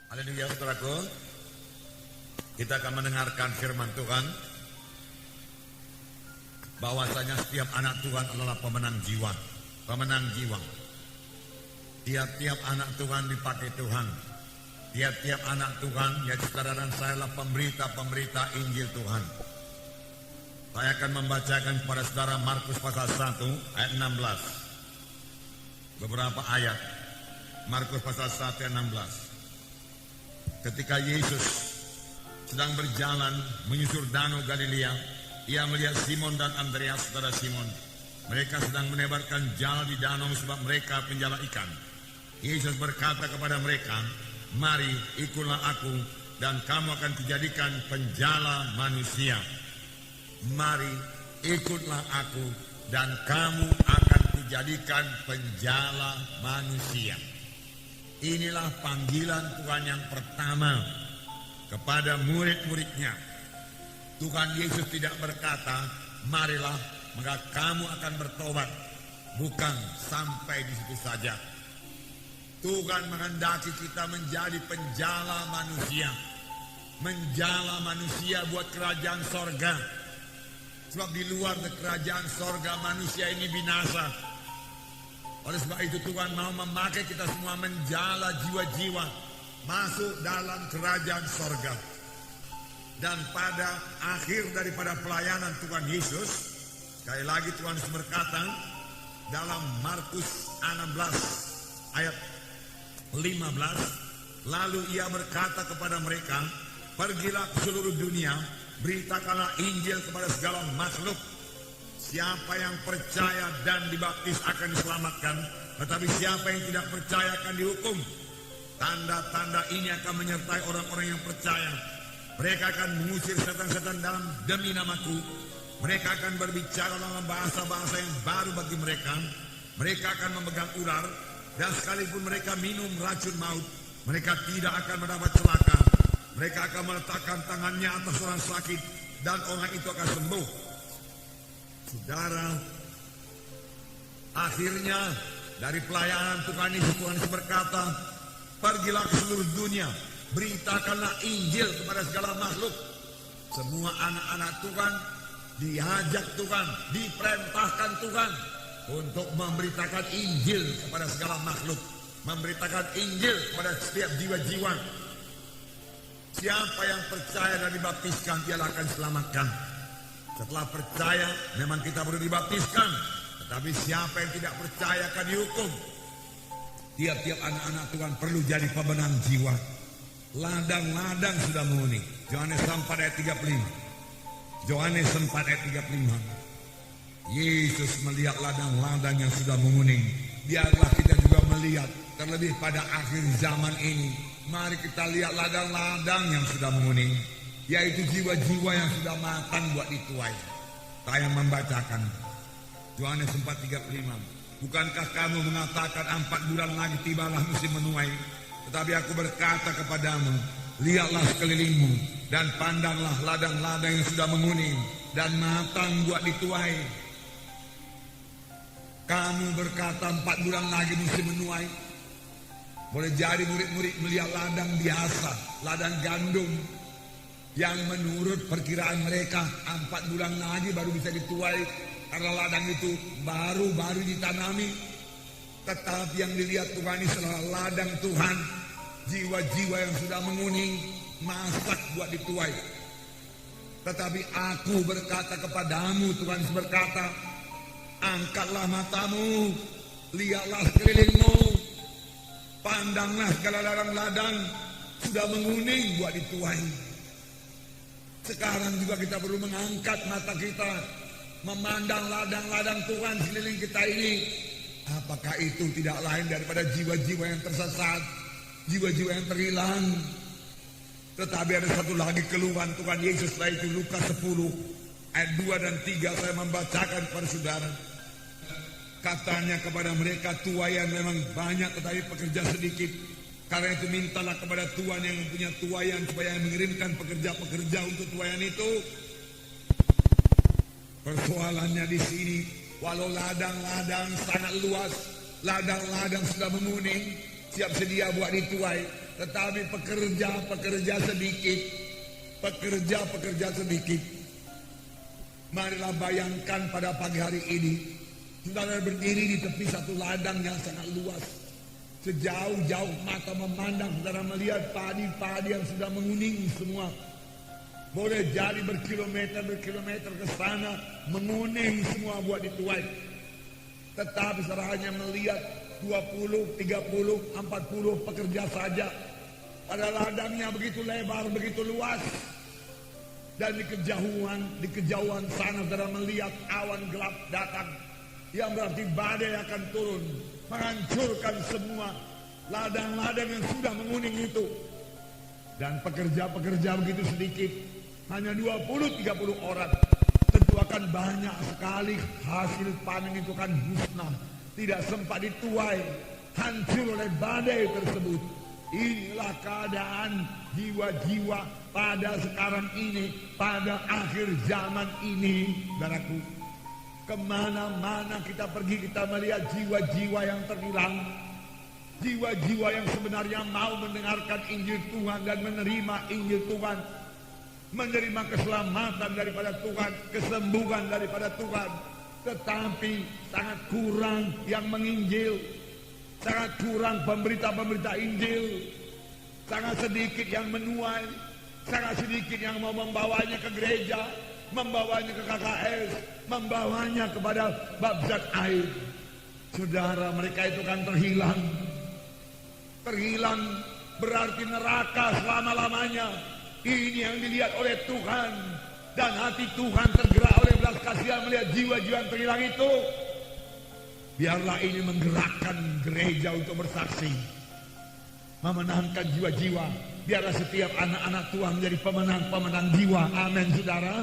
Haleluya, saudaraku. Kita akan mendengarkan firman Tuhan, bahwasanya setiap anak Tuhan adalah pemenang jiwa. Pemenang jiwa. Tiap-tiap anak Tuhan dipakai Tuhan. Tiap-tiap anak Tuhan, yaitu saudara dan saya, adalah pemberita-pemberita Injil Tuhan. Saya akan membacakan kepada saudara Markus pasal 1 ayat 16. Beberapa ayat. Markus pasal 1 ayat 16. Ketika Yesus sedang berjalan menyusur danau Galilea, ia melihat Simon dan Andreas, saudara Simon. Mereka sedang menebarkan jala di danau sebab mereka penjala ikan. Yesus berkata kepada mereka, "Mari ikutlah aku dan kamu akan kujadikan penjala manusia." Mari ikutlah aku dan kamu akan kujadikan penjala manusia. Inilah panggilan Tuhan yang pertama kepada murid-muridnya. Tuhan Yesus tidak berkata, "Marilah, maka kamu akan bertobat." Bukan sampai di situ saja. Tuhan menghendaki kita menjadi penjala manusia. Menjala manusia buat kerajaan sorga. Sebab di luar kerajaan sorga manusia ini binasa. Oleh sebab itu Tuhan mau memakai kita semua menjala jiwa-jiwa masuk dalam kerajaan sorga. Dan pada akhir daripada pelayanan Tuhan Yesus, sekali lagi Tuhan Yesus berkata dalam Markus 16 ayat 15, lalu ia berkata kepada mereka, "Pergilah ke seluruh dunia, beritakanlah Injil kepada segala makhluk. Siapa yang percaya dan dibaptis akan diselamatkan, tetapi siapa yang tidak percaya akan dihukum. Tanda-tanda ini akan menyertai orang-orang yang percaya. Mereka akan mengusir setan-setan dalam demi namaku. Mereka akan berbicara dalam bahasa-bahasa yang baru bagi mereka. Mereka akan memegang ular, dan sekalipun mereka minum racun maut, mereka tidak akan mendapat celaka. Mereka akan meletakkan tangannya atas orang sakit, dan orang itu akan sembuh." Saudara, akhirnya dari pelayanan Tuhan Yesus berkata, "Pergilah ke seluruh dunia, beritakanlah Injil kepada segala makhluk." Semua anak-anak Tuhan diajak Tuhan, diperintahkan Tuhan untuk memberitakan Injil kepada segala makhluk, memberitakan Injil kepada setiap jiwa-jiwa. Siapa yang percaya dan dibaptiskan, dia akan diselamatkan. Setelah percaya, memang kita perlu dibaptiskan. Tetapi siapa yang tidak percaya akan dihukum. Tiap-tiap anak-anak Tuhan perlu jadi pemenang jiwa. Ladang-ladang sudah menguning. Yohanes 4 ayat 35. Yohanes 4 ayat 35. Yesus melihat ladang-ladang yang sudah menguning. Biarlah kita juga melihat, terlebih pada akhir zaman ini. Mari kita lihat ladang-ladang yang sudah menguning, yaitu jiwa-jiwa yang sudah matang buat dituai. Saya membacakan Yohanes 4:35. "Bukankah kamu mengatakan 4 bulan lagi tibalah musim menuai? Tetapi aku berkata kepadamu, lihatlah sekelilingmu dan pandanglah ladang-ladang yang sudah menguning dan matang buat dituai." Kamu berkata 4 bulan lagi musim menuai. Boleh jadi murid-murid melihat ladang biasa, ladang gandum, yang menurut perkiraan mereka 4 bulan lagi baru bisa dituai, karena ladang itu baru ditanami. Tetapi yang dilihat Tuhan ini adalah ladang Tuhan, jiwa-jiwa yang sudah menguning, masak buat dituai. "Tetapi aku berkata kepadamu," Tuhan berkata, "angkatlah matamu, lihatlah sekelilingmu, pandanglah segala ladang-ladang sudah menguning buat dituai." Sekarang juga kita perlu mengangkat mata kita, memandang ladang-ladang Tuhan sekeliling kita ini. Apakah itu tidak lain daripada jiwa-jiwa yang tersesat, jiwa-jiwa yang terhilang? Tetapi ada satu lagi keluhan Tuhan Yesus, yaitu Lukas 10 ayat 2 dan 3. Saya membacakan kepada saudara. Katanya kepada mereka, "Tuaian memang banyak, tetapi pekerja sedikit. Karena itu mintalah kepada Tuhan yang mempunyai tuaian supaya mengirimkan pekerja-pekerja untuk tuaian itu." Persoalannya di sini, walau ladang-ladang sangat luas, ladang-ladang sudah menguning, siap sedia buat dituai, Tetapi pekerja sedikit. Pekerja sedikit. Marilah bayangkan pada pagi hari ini, saudara berdiri di tepi satu ladang yang sangat luas. Sejauh-jauh mata memandang, saudara melihat padi-padi yang sudah menguning semua. Boleh jadi berkilometer ke sana, menguning semua buat dituai. Tetapi saudara hanya melihat 20, 30, 40 pekerja saja. Pada ladangnya begitu lebar, begitu luas. Dan di kejauhan sana saudara melihat awan gelap datang. Yang berarti badai akan turun, menghancurkan semua ladang-ladang yang sudah menguning itu. Dan pekerja begitu sedikit, hanya 20-30 orang. Tentu akan banyak sekali hasil panen itu kan musnah, tidak sempat dituai, hancur oleh badai tersebut. Inilah keadaan jiwa-jiwa pada sekarang ini, pada akhir zaman ini, saudaraku. Kemana-mana kita pergi, kita melihat jiwa-jiwa yang terhilang, jiwa-jiwa yang sebenarnya mau mendengarkan Injil Tuhan dan menerima Injil Tuhan, menerima keselamatan daripada Tuhan, kesembuhan daripada Tuhan. Tetapi sangat kurang yang menginjil, sangat kurang pemberita-pemberita Injil, sangat sedikit yang menuai, sangat sedikit yang mau membawanya ke gereja, membawanya ke KKS, membawanya kepada baptisan air. Saudara, mereka itu kan terhilang. Terhilang berarti neraka selama-lamanya. Ini yang dilihat oleh Tuhan. Dan hati Tuhan tergerak oleh belas kasihan melihat jiwa-jiwa yang terhilang itu. Biarlah ini menggerakkan gereja untuk bersaksi, memenangkan jiwa-jiwa. Biarlah setiap anak-anak Tuhan menjadi pemenang-pemenang jiwa. Amin, saudara.